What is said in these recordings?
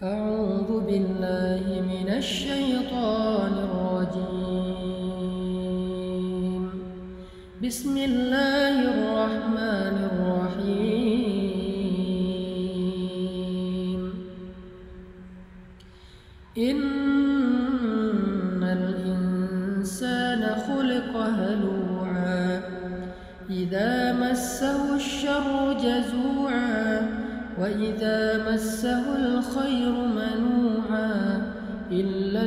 أعوذ بالله من الشيطان الرجيم. بسم الله الرحمن الرحيم. إن الإنسان خلق هلوعا إذا مسه الشر جزوعا وإذا مسه الخير منوعا إلا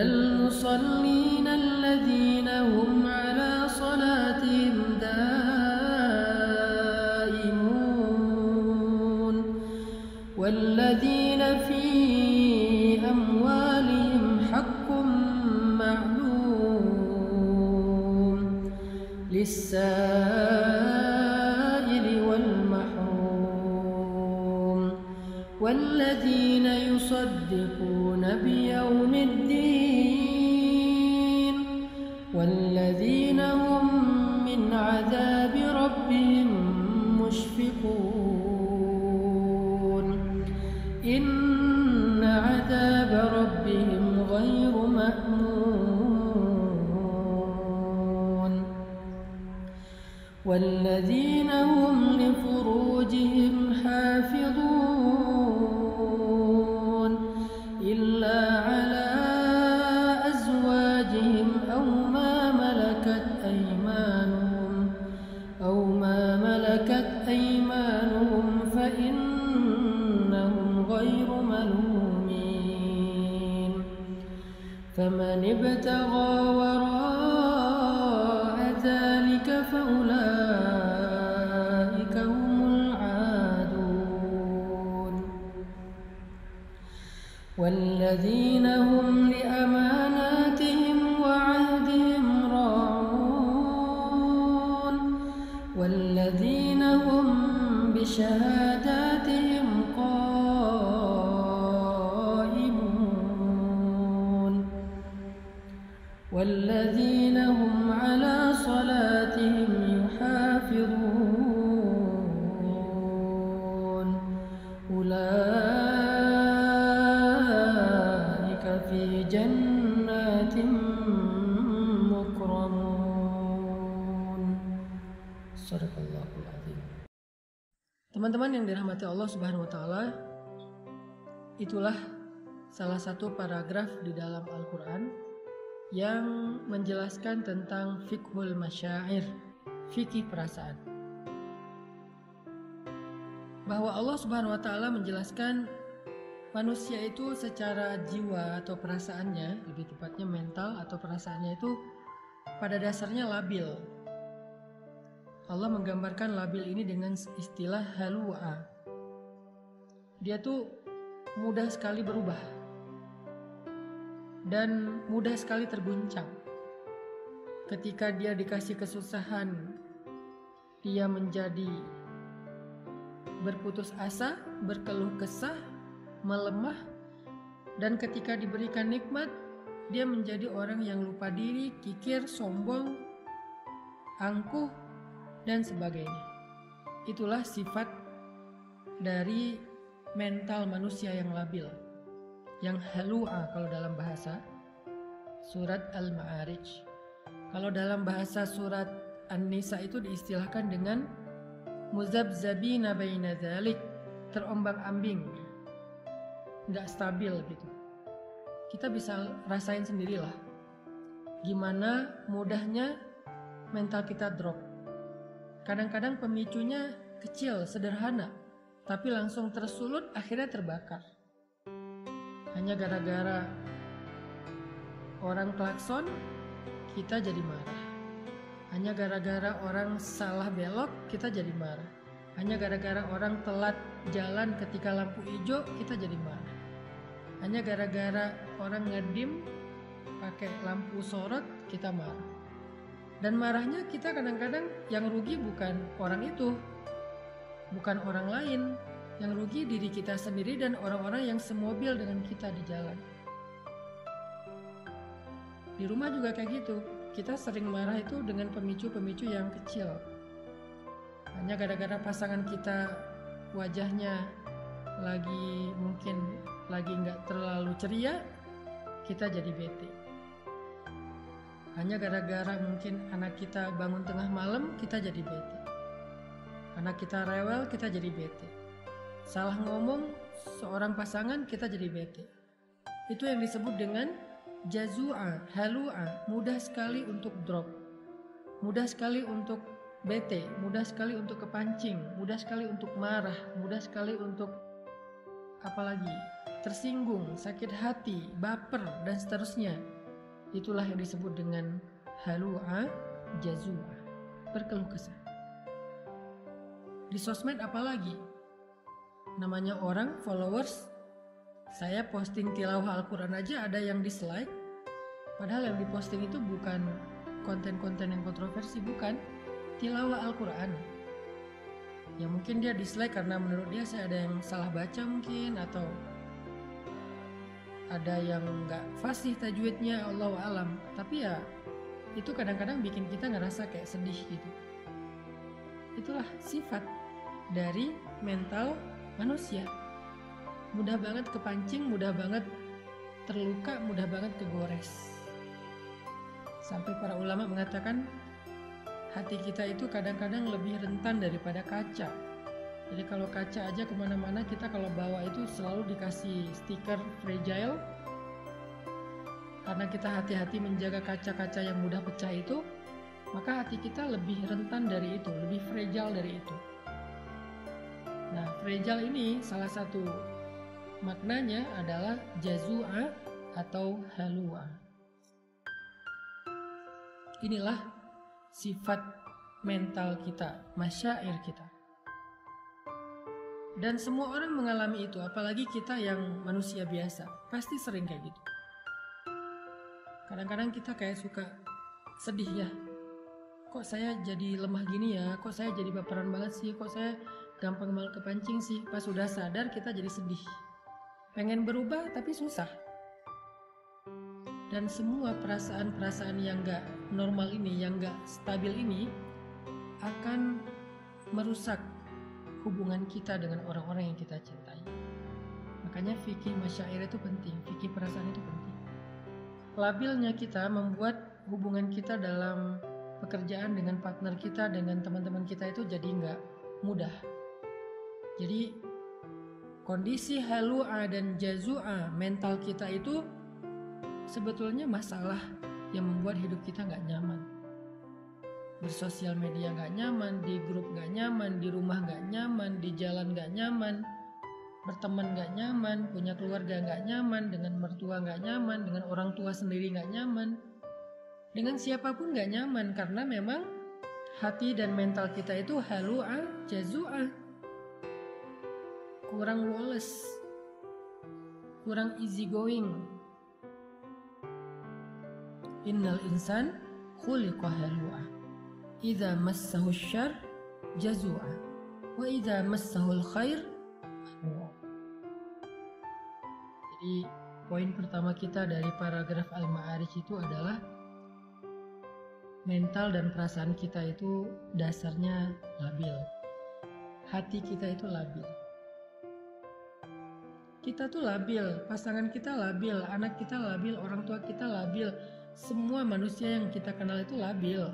المصلين الذين هم على صلاتهم دائمون والذين في أموالهم حق معلوم للسائل والمحروم والذين يصدقون بيوم الدين والذين هم من عذاب ربهم مشفقون إن عذاب ربهم غير مأمون والذين هم لفروجهم حافظون إلا على أزواجهم أو ما ملكت أيمانهم فإنهم غير ملومين فمن ابتغى وراء ذلك فأولئك هم العادون والذين هم لأماناتهم وعهدهم راعون والذين هم بشهاداتهم قائمون والذين هم على صلاتهم يحافظون أولئك في جنات مكرمون. Sadaqallahul Azim. Teman-teman yang dirahmati Allah Subhanahu wa taala, itulah salah satu paragraf di dalam Al-Qur'an yang menjelaskan tentang fiqhul masyair, fikih perasaan. Bahwa Allah Subhanahu wa taala menjelaskan manusia itu secara jiwa atau perasaannya, lebih tepatnya mental atau perasaannya itu pada dasarnya labil. Allah menggambarkan labil ini dengan istilah halua. Dia tuh mudah sekali berubah dan mudah sekali terguncang. Ketika dia dikasih kesusahan, dia menjadi berputus asa, berkeluh kesah, melemah, dan ketika diberikan nikmat, dia menjadi orang yang lupa diri, kikir, sombong, angkuh, dan sebagainya. Itulah sifat dari mental manusia yang labil, yang halua kalau dalam bahasa surat Al-Ma'arij. Kalau dalam bahasa surat An-Nisa itu diistilahkan dengan muzabzabina baina dzalik, terombang-ambing, nggak stabil gitu. Kita bisa rasain sendirilah gimana mudahnya mental kita drop. Kadang-kadang pemicunya kecil, sederhana, tapi langsung tersulut, akhirnya terbakar. Hanya gara-gara orang klakson, kita jadi marah. Hanya gara-gara orang salah belok, kita jadi marah. Hanya gara-gara orang telat jalan ketika lampu hijau, kita jadi marah. Hanya gara-gara orang ngedim pakai lampu sorot, kita marah. Dan marahnya kita kadang-kadang yang rugi bukan orang itu, bukan orang lain. Yang rugi diri kita sendiri dan orang-orang yang semobil dengan kita di jalan. Di rumah juga kayak gitu. Kita sering marah itu dengan pemicu-pemicu yang kecil. Hanya gara-gara pasangan kita wajahnya mungkin lagi nggak terlalu ceria, kita jadi bete. Hanya gara-gara mungkin anak kita bangun tengah malam, kita jadi bete. Anak kita rewel, kita jadi bete. Salah ngomong seorang pasangan, kita jadi bete. Itu yang disebut dengan jazua, halua, mudah sekali untuk drop, mudah sekali untuk bete, mudah sekali untuk kepancing, mudah sekali untuk marah, mudah sekali untuk apalagi tersinggung, sakit hati, baper, dan seterusnya. Itulah yang disebut dengan halua, jazua, berkeluh kesah. Di sosmed apalagi? Namanya orang, followers, saya posting tilawah Al-Quran aja ada yang dislike, padahal yang diposting itu bukan konten-konten yang kontroversi, bukan, tilawah Al-Quran. Ya mungkin dia dislike karena menurut dia saya ada yang salah baca mungkin, atau ada yang gak fasih tajwidnya, Allahu alam. Tapi ya itu kadang-kadang bikin kita ngerasa kayak sedih gitu. Itulah sifat dari mental manusia. Mudah banget kepancing, mudah banget terluka, mudah banget kegores. Sampai para ulama mengatakan hati kita itu kadang-kadang lebih rentan daripada kaca. Jadi kalau kaca aja kemana-mana, kita kalau bawa itu selalu dikasih stiker fragile. Karena kita hati-hati menjaga kaca-kaca yang mudah pecah itu, maka hati kita lebih rentan dari itu, lebih fragile dari itu. Nah, fragile ini salah satu maknanya adalah jazua atau halua. Inilah sifat mental kita, masyair kita. Dan semua orang mengalami itu, apalagi kita yang manusia biasa, pasti sering kayak gitu. Kadang-kadang kita kayak suka sedih ya, kok saya jadi lemah gini ya, kok saya jadi baperan banget sih, kok saya gampang malah kepancing sih. Pas sudah sadar kita jadi sedih, pengen berubah tapi susah. Dan semua perasaan-perasaan yang gak normal ini, yang gak stabil ini akan merusak hubungan kita dengan orang-orang yang kita cintai. Makanya fikih masyair itu penting, fikih perasaan itu penting. Labilnya kita membuat hubungan kita dalam pekerjaan dengan partner kita, dengan teman-teman kita itu jadi gak mudah. Jadi kondisi halua dan jazua mental kita itu sebetulnya masalah yang membuat hidup kita gak nyaman. Bersosial media gak nyaman, di grup gak nyaman, di rumah gak nyaman, di jalan gak nyaman, berteman gak nyaman, punya keluarga gak nyaman, dengan mertua gak nyaman, dengan orang tua sendiri gak nyaman, dengan siapapun gak nyaman, karena memang hati dan mental kita itu halua, jazua, kurang woles, kurang easy going. Innal insan khuliqa halua, idza massahu syarr jazua, wa idza massahul khair manua. Jadi poin pertama kita dari paragraf Al-Ma'arij itu adalah mental dan perasaan kita itu dasarnya labil. Hati kita itu labil. Kita tuh labil, pasangan kita labil, anak kita labil, orang tua kita labil. Semua manusia yang kita kenal itu labil.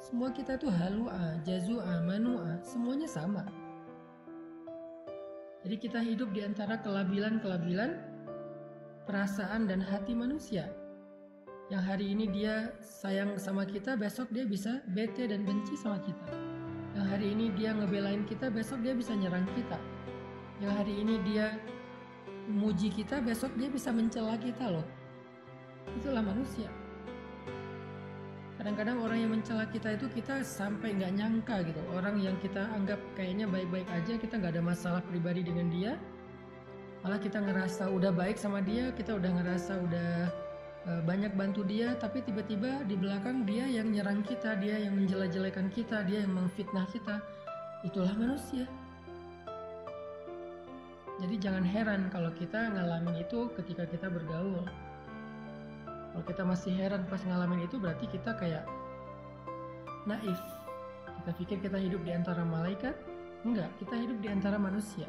Semua kita tuh halua, jazua, manua, semuanya sama. Jadi kita hidup di antara kelabilan-kelabilan perasaan dan hati manusia. Yang hari ini dia sayang sama kita, besok dia bisa bete dan benci sama kita. Yang hari ini dia ngebelain kita, besok dia bisa nyerang kita. Yang hari ini dia memuji kita, besok dia bisa mencela kita loh. Itulah manusia. Kadang-kadang orang yang mencela kita itu kita sampai nggak nyangka gitu. Orang yang kita anggap kayaknya baik-baik aja, kita nggak ada masalah pribadi dengan dia, malah kita ngerasa udah baik sama dia, kita udah ngerasa udah banyak bantu dia, tapi tiba-tiba di belakang dia yang nyerang kita, dia yang menjelek-jelekan kita, dia yang memfitnah kita. Itulah manusia. Jadi jangan heran kalau kita ngalamin itu ketika kita bergaul. Kalau kita masih heran pas ngalamin itu, berarti kita kayak naif. Kita pikir kita hidup di antara malaikat? Enggak, kita hidup di antara manusia.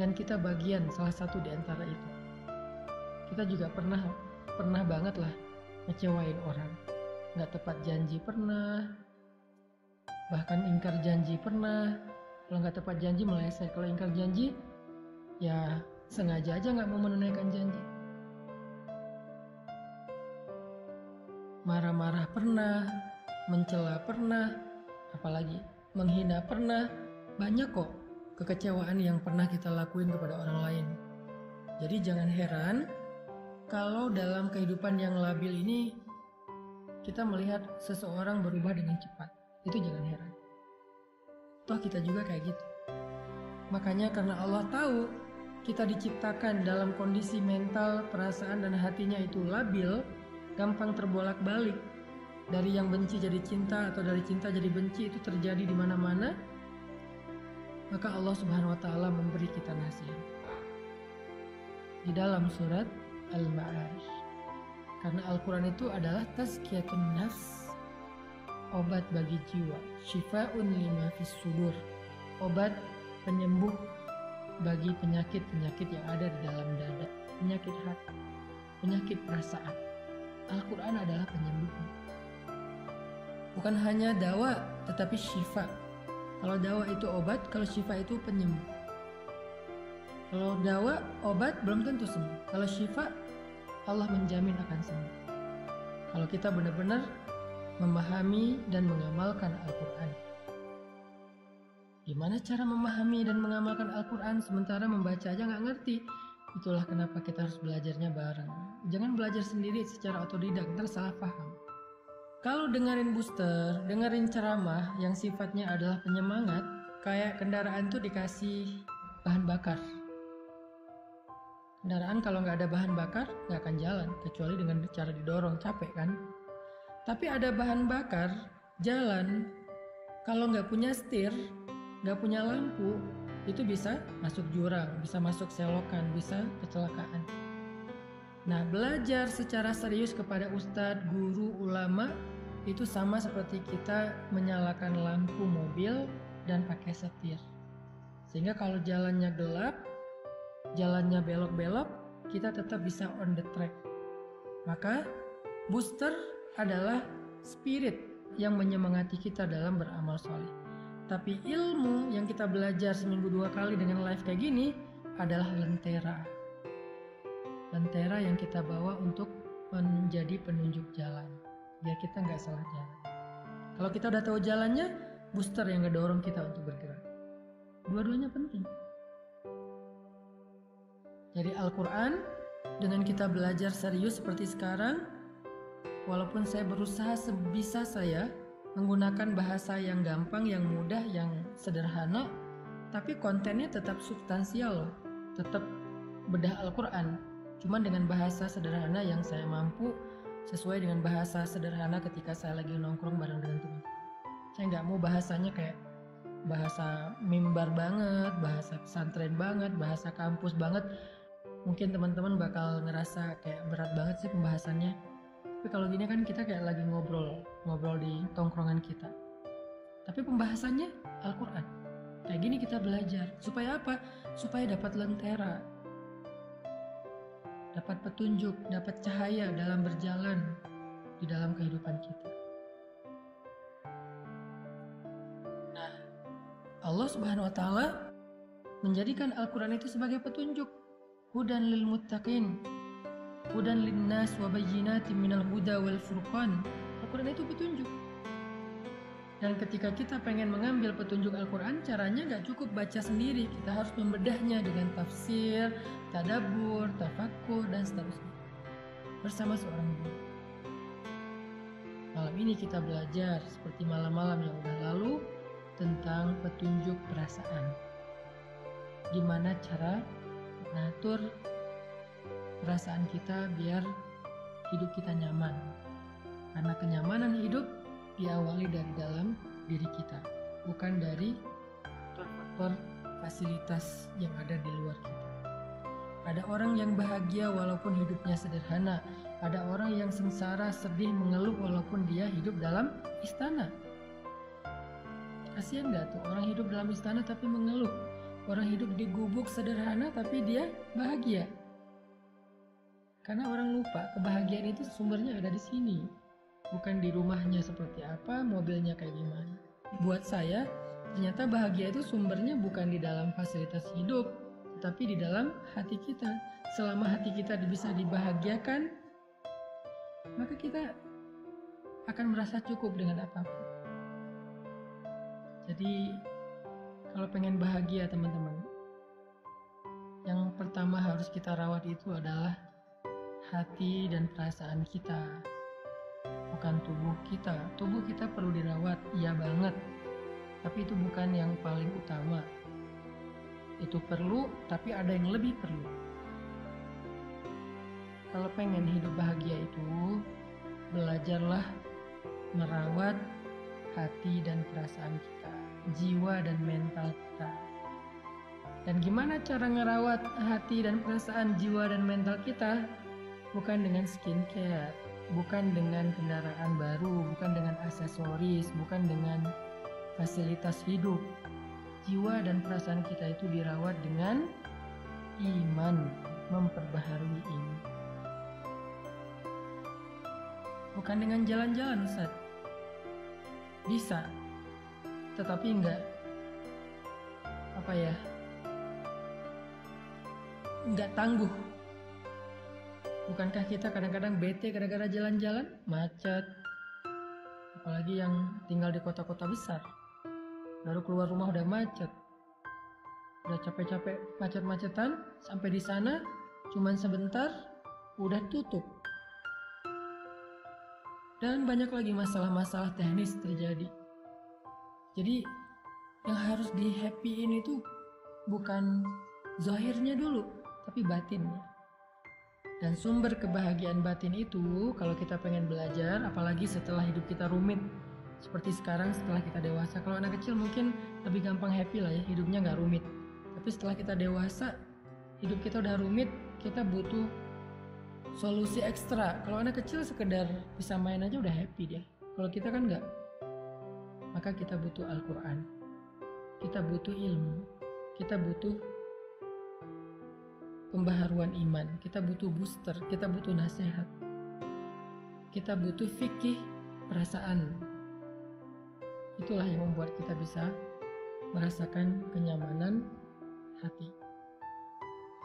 Dan kita bagian salah satu di antara itu. Kita juga pernah banget lah ngecewain orang. Nggak tepat janji pernah, bahkan ingkar janji pernah. Kalau nggak tepat janji meleset, kalau ingkar janji ya sengaja aja nggak mau menunaikan janji. Marah-marah pernah, mencela pernah, apalagi menghina pernah. Banyak kok kekecewaan yang pernah kita lakuin kepada orang lain. Jadi jangan heran kalau dalam kehidupan yang labil ini kita melihat seseorang berubah dengan cepat. Itu jangan heran. Toh kita juga kayak gitu. Makanya karena Allah tahu kita diciptakan dalam kondisi mental, perasaan dan hatinya itu labil, gampang terbolak-balik. Dari yang benci jadi cinta atau dari cinta jadi benci itu terjadi di mana-mana. Maka Allah Subhanahu wa taala memberi kita nasihat. Di dalam surat Al-Ma'arij. Karena Al-Qur'an itu adalah tazkiyatun nafs, obat bagi jiwa, syifa'un lima fis sudur, obat penyembuh bagi penyakit-penyakit yang ada di dalam dada, penyakit hati, penyakit perasaan. Al-Quran adalah penyembuhnya. Bukan hanya dawa, tetapi syifa. Kalau dawa itu obat, kalau syifa itu penyembuh. Kalau dawa, obat belum tentu sembuh. Kalau syifa, Allah menjamin akan sembuh. Kalau kita benar-benar memahami dan mengamalkan Al-Quran. Gimana cara memahami dan mengamalkan Al-Quran sementara membaca aja nggak ngerti? Itulah kenapa kita harus belajarnya bareng. Jangan belajar sendiri secara otodidak, ntar salah paham. Kalau dengerin booster, dengerin ceramah yang sifatnya adalah penyemangat, kayak kendaraan tuh dikasih bahan bakar. Kendaraan kalau nggak ada bahan bakar nggak akan jalan, kecuali dengan cara didorong, capek kan? Tapi ada bahan bakar, jalan. Kalau nggak punya setir, nggak punya lampu, itu bisa masuk jurang, bisa masuk selokan, bisa kecelakaan. Nah, belajar secara serius kepada ustadz, guru, ulama, itu sama seperti kita menyalakan lampu mobil dan pakai setir. Sehingga kalau jalannya gelap, jalannya belok-belok, kita tetap bisa on the track. Maka booster adalah spirit yang menyemangati kita dalam beramal soleh. Tapi ilmu yang kita belajar seminggu 2 kali dengan live kayak gini adalah lentera. Lentera yang kita bawa untuk menjadi penunjuk jalan, biar kita nggak salah jalan. Kalau kita udah tahu jalannya, booster yang ngedorong kita untuk bergerak. Dua-duanya penting. Dari Al-Quran, dengan kita belajar serius seperti sekarang, walaupun saya berusaha sebisa saya menggunakan bahasa yang gampang, yang mudah, yang sederhana, tapi kontennya tetap substansial loh, tetap bedah Al-Quran. Cuman dengan bahasa sederhana yang saya mampu, sesuai dengan bahasa sederhana ketika saya lagi nongkrong bareng dengan teman. Saya nggak mau bahasanya kayak bahasa mimbar banget, bahasa pesantren banget, bahasa kampus banget. Mungkin teman-teman bakal ngerasa kayak berat banget sih pembahasannya. Tapi kalau gini kan kita kayak lagi ngobrol di tongkrongan kita. Tapi pembahasannya Al-Quran. Kayak gini kita belajar. Supaya apa? Supaya dapat lentera. Dapat petunjuk, dapat cahaya dalam berjalan di dalam kehidupan kita. Nah, Allah Subhanahu wa taala menjadikan Al-Quran itu sebagai petunjuk. Hudan lil muttaqin, hudan linnas wa bayyinatin minal huda wal furqan. Al-Quran itu petunjuk. Dan ketika kita pengen mengambil petunjuk Al-Quran, caranya gak cukup baca sendiri. Kita harus membedahnya dengan tafsir, tadabbur, tafakkur, dan seterusnya. Bersama seorang guru. Malam ini kita belajar seperti malam-malam yang udah lalu tentang petunjuk perasaan. Gimana cara mengatur perasaan kita biar hidup kita nyaman. Karena kenyamanan hidup diawali dari dalam diri kita, bukan dari faktor fasilitas yang ada di luar kita. Ada orang yang bahagia walaupun hidupnya sederhana. Ada orang yang sengsara, sedih, mengeluh walaupun dia hidup dalam istana. Kasihan nggak tuh orang hidup dalam istana tapi mengeluh, orang hidup di gubuk sederhana tapi dia bahagia. Karena orang lupa kebahagiaan itu sumbernya ada di sini, bukan di rumahnya seperti apa, mobilnya kayak gimana. Buat saya, ternyata bahagia itu sumbernya bukan di dalam fasilitas hidup, tetapi di dalam hati kita. Selama hati kita bisa dibahagiakan, maka kita akan merasa cukup dengan apapun. Jadi, kalau pengen bahagia teman-teman, yang pertama harus kita rawat itu adalah hati dan perasaan kita, bukan tubuh kita. Tubuh kita perlu dirawat, iya banget, tapi itu bukan yang paling utama. Itu perlu, tapi ada yang lebih perlu. Kalau pengen hidup bahagia itu, belajarlah merawat hati dan perasaan kita, jiwa dan mental kita. Dan gimana cara ngerawat hati dan perasaan, jiwa dan mental kita? Bukan dengan skincare, bukan dengan kendaraan baru, bukan dengan aksesoris, bukan dengan fasilitas hidup. Jiwa dan perasaan kita itu dirawat dengan iman, memperbaharui iman. Bukan dengan jalan-jalan, Ustaz. Bisa, tetapi enggak tangguh. Bukankah kita kadang-kadang bete gara-gara jalan-jalan, macet, apalagi yang tinggal di kota-kota besar, baru keluar rumah udah macet, udah capek-capek macet-macetan, sampai di sana cuman sebentar udah tutup. Dan banyak lagi masalah-masalah teknis terjadi. Jadi yang harus di happy-in itu bukan zahirnya dulu, tapi batinnya. Dan sumber kebahagiaan batin itu kalau kita pengen belajar, apalagi setelah hidup kita rumit seperti sekarang setelah kita dewasa. Kalau anak kecil mungkin lebih gampang happy lah ya, hidupnya gak rumit. Tapi setelah kita dewasa, hidup kita udah rumit, kita butuh solusi ekstra. Kalau anak kecil sekedar bisa main aja udah happy dia. Kalau kita kan enggak. Maka kita butuh Al-Quran, kita butuh ilmu, kita butuh pembaharuan iman, kita butuh booster, kita butuh nasihat, kita butuh fikih perasaan. Itulah yang membuat kita bisa merasakan kenyamanan hati.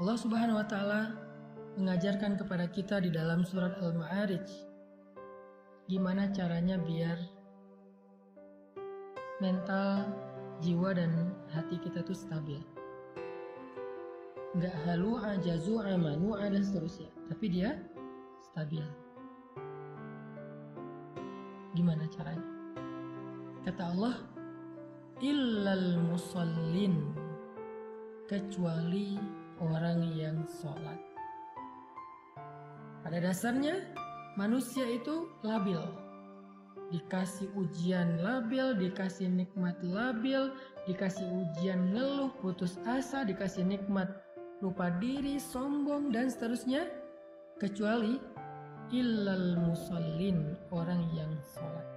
Allah Subhanahu wa Ta'ala mengajarkan kepada kita di dalam surat Al-Ma'arij gimana caranya biar mental, jiwa dan hati kita tuh stabil. Nggak halu, ajazu, amanu, dan seterusnya, tapi dia stabil. Gimana caranya? Kata Allah, illal musallin, kecuali orang yang sholat. Pada dasarnya manusia itu labil, dikasih ujian labil, dikasih nikmat labil, dikasih ujian ngeluh, putus asa, dikasih nikmat lupa diri, sombong, dan seterusnya, kecuali illal musallin, orang yang sholat.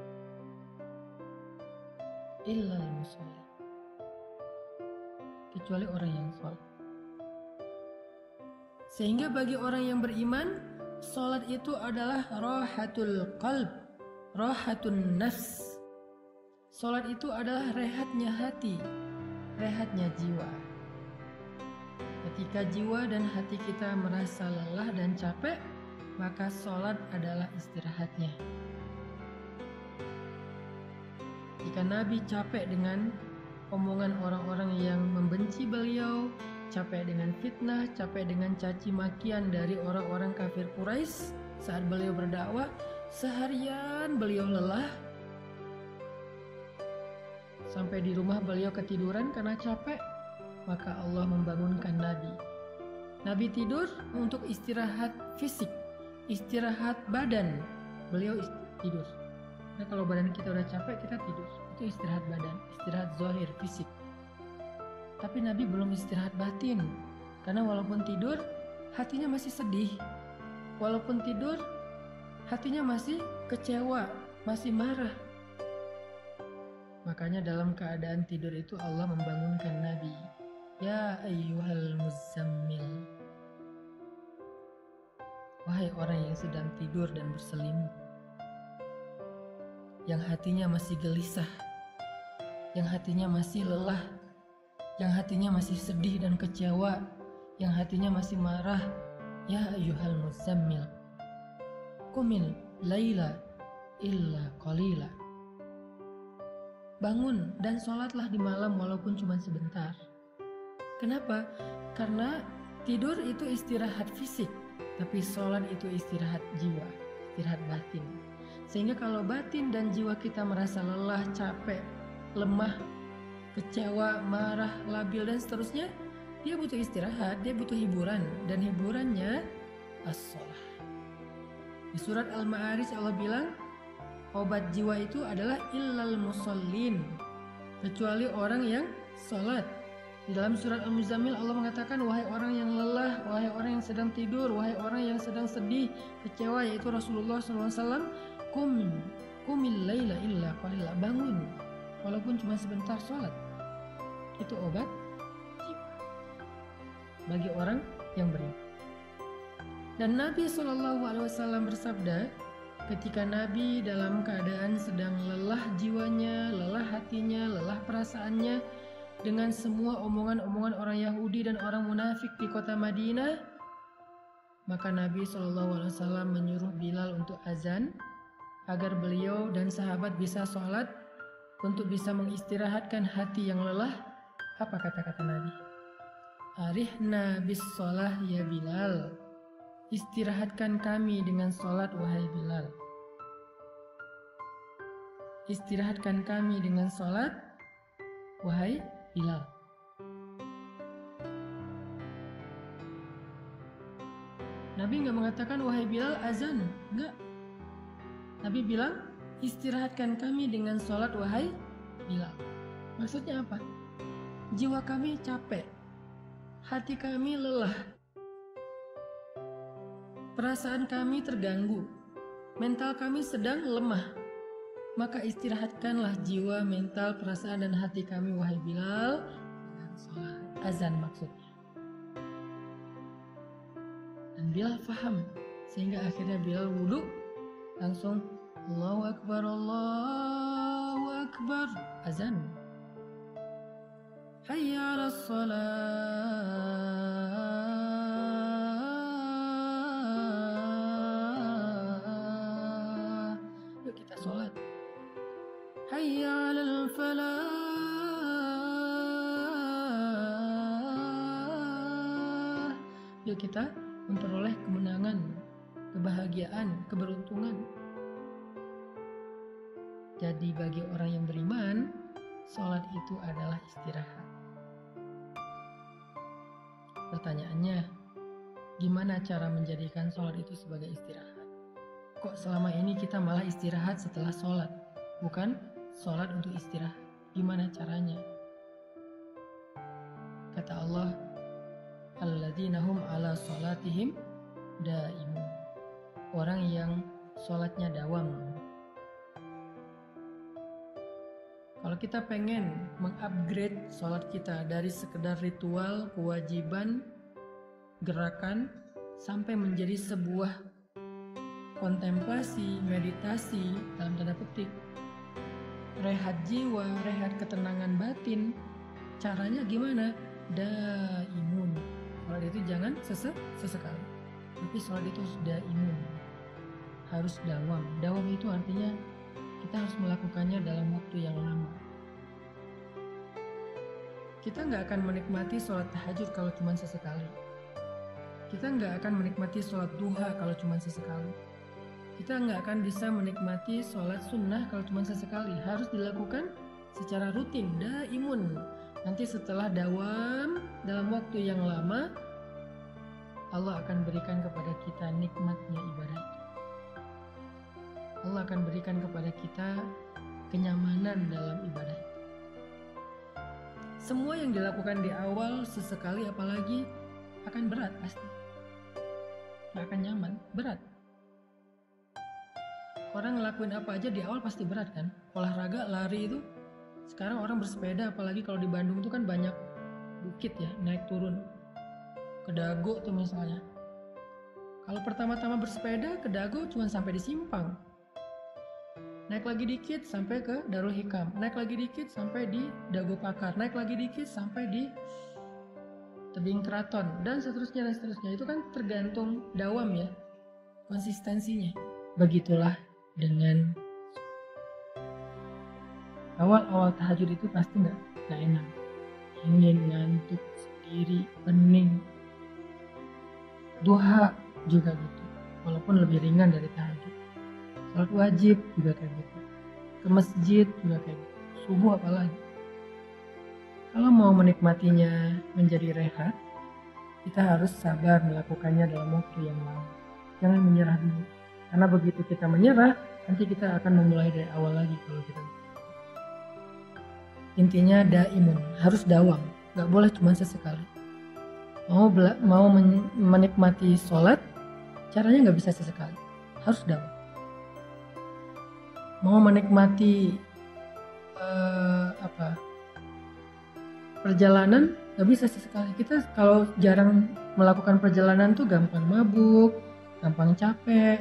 Illal musallin, kecuali orang yang sholat. Sehingga bagi orang yang beriman, sholat itu adalah rahatul qalb, rahatun nafs. Sholat itu adalah rehatnya hati, rehatnya jiwa. Ketika jiwa dan hati kita merasa lelah dan capek, maka sholat adalah istirahatnya. Jika Nabi capek dengan omongan orang-orang yang membenci beliau, capek dengan fitnah, capek dengan caci makian dari orang-orang kafir Quraisy saat beliau berdakwah, seharian beliau lelah, sampai di rumah beliau ketiduran karena capek, maka Allah membangunkan Nabi. Nabi tidur untuk istirahat fisik, istirahat badan. Beliau tidur. Nah, kalau badan kita udah capek, kita tidur. Itu istirahat badan, istirahat zahir, fisik. Tapi Nabi belum istirahat batin. Karena walaupun tidur, hatinya masih sedih. Walaupun tidur, hatinya masih kecewa, masih marah. Makanya dalam keadaan tidur itu Allah membangunkan Nabi. Ya ayyuhal muzammil. Wahai orang yang sedang tidur dan berselimut, yang hatinya masih gelisah, yang hatinya masih lelah, yang hatinya masih sedih dan kecewa, yang hatinya masih marah. Ya ayyuhal muzammil, qumil laila illa qalila. Bangun dan sholatlah di malam walaupun cuma sebentar. Kenapa? Karena tidur itu istirahat fisik, tapi sholat itu istirahat jiwa, istirahat batin. Sehingga kalau batin dan jiwa kita merasa lelah, capek, lemah, kecewa, marah, labil dan seterusnya, dia butuh istirahat, dia butuh hiburan, dan hiburannya as-sholah. Di surat Al-Ma'arij Allah bilang, obat jiwa itu adalah illal musallin, kecuali orang yang sholat. Di dalam surat Al-Muzammil Allah mengatakan, wahai orang yang lelah, wahai orang yang sedang tidur, wahai orang yang sedang sedih, kecewa, yaitu Rasulullah SAW, kumil laila illa qalila, bangun walaupun cuma sebentar sholat. Itu obat jiwa bagi orang yang beriman. Dan Nabi SAW bersabda, ketika Nabi dalam keadaan sedang lelah jiwanya, lelah hatinya, lelah perasaannya dengan semua omongan-omongan orang Yahudi dan orang munafik di kota Madinah, maka Nabi SAW menyuruh Bilal untuk azan agar beliau dan sahabat bisa sholat untuk bisa mengistirahatkan hati yang lelah. Apa kata-kata Nabi? Arihna bis sholah ya Bilal, istirahatkan kami dengan sholat wahai Bilal. Istirahatkan kami dengan sholat wahai Bilal. Nabi nggak mengatakan wahai Bilal azan, nggak. Nabi bilang istirahatkan kami dengan sholat wahai Bilal. Maksudnya apa? Jiwa kami capek, hati kami lelah, perasaan kami terganggu, mental kami sedang lemah. Maka istirahatkanlah jiwa, mental, perasaan, dan hati kami wahai Bilal dengan sholat azan maksudnya. Dan Bilal faham, sehingga akhirnya Bilal wudhu, langsung Allahu Akbar, Allahu Akbar, azan. Hayya ala salat. Yuk kita sholat. Hayya alal falah. Yuk kita memperoleh kemenangan, kebahagiaan, keberuntungan. Jadi bagi orang yang beriman, sholat itu adalah istirahat. Pertanyaannya, gimana cara menjadikan sholat itu sebagai istirahat? Kok selama ini kita malah istirahat setelah sholat, bukan sholat untuk istirahat? Gimana caranya? Kata Allah, alladzina hum ala sholatihim daimun, orang yang sholatnya dawam. Kalau kita pengen mengupgrade sholat kita dari sekedar ritual, kewajiban, gerakan, sampai menjadi sebuah kontemplasi, meditasi, dalam tanda petik, rehat jiwa, rehat ketenangan batin, caranya gimana? Daimun. Sholat itu jangan sesekali, tapi sholat itu daimun, harus dawam. Dawam itu artinya kita harus melakukannya dalam waktu yang lama. Kita nggak akan menikmati sholat tahajud kalau cuma sesekali. Kita nggak akan menikmati sholat duha kalau cuma sesekali. Kita nggak akan bisa menikmati sholat sunnah kalau cuma sesekali. Harus dilakukan secara rutin, daimun. Nanti setelah dawam dalam waktu yang lama, Allah akan berikan kepada kita nikmatnya ibadah itu. Allah akan berikan kepada kita kenyamanan dalam ibadah itu. Semua yang dilakukan di awal sesekali apalagi akan berat pasti. Gak akan nyaman, berat. Orang ngelakuin apa aja di awal pasti berat kan? Olahraga, lari itu Sekarang orang bersepeda, apalagi kalau di Bandung tuh kan banyak bukit ya, naik turun. Ke Dago tuh misalnya. Kalau pertama-tama bersepeda ke Dago cuma sampai di Simpang. Naik lagi dikit sampai ke Darul Hikam. Naik lagi dikit sampai di Dago Pakar. Naik lagi dikit sampai di Tebing Keraton. Dan seterusnya dan seterusnya. Itu kan tergantung dawam ya. Konsistensinya. Begitulah dengan awal-awal tahajud itu pasti nggak enak. Ingin ngantuk sendiri, pening. Duha juga gitu, walaupun lebih ringan dari tahajud. Salat wajib juga kayak gitu, ke masjid juga kayak gitu, subuh apalagi. Kalau mau menikmatinya menjadi rehat, kita harus sabar melakukannya dalam waktu yang lama. Jangan menyerah dulu, karena begitu kita menyerah, nanti kita akan memulai dari awal lagi. Kalau kita intinya daimun, harus dawam, nggak boleh cuma sesekali. Mau menikmati sholat, caranya nggak bisa sesekali, harus dawam. Mau menikmati perjalanan, nggak bisa sesekali. Kita kalau jarang melakukan perjalanan tuh gampang mabuk, gampang capek,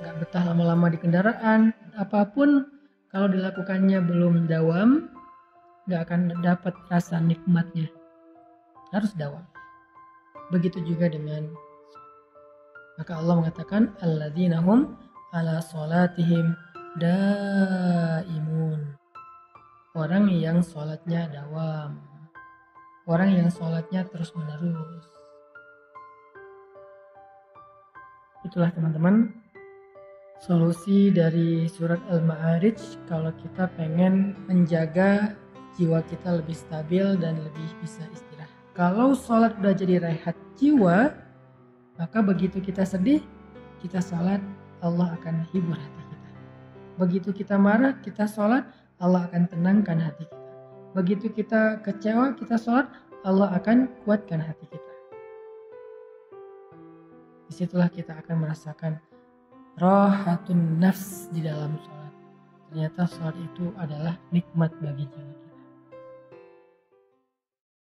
nggak betah lama-lama di kendaraan. Apapun kalau dilakukannya belum dawam, nggak akan dapat rasa nikmatnya. Harus dawam. Begitu juga dengan, maka Allah mengatakan alladzina hum ala sholatihim daimun. Orang yang sholatnya dawam, orang yang sholatnya terus menerus. Itulah teman-teman solusi dari surat Al-Ma'arij kalau kita pengen menjaga jiwa kita lebih stabil dan lebih bisa istirahat. Kalau sholat udah jadi rehat jiwa, maka begitu kita sedih, kita sholat, Allah akan hibur hati kita. Begitu kita marah, kita sholat, Allah akan tenangkan hati kita. Begitu kita kecewa, kita sholat, Allah akan kuatkan hati kita. Disitulah kita akan merasakan rahatun nafs di dalam sholat. Ternyata sholat itu adalah nikmat bagi jiwa.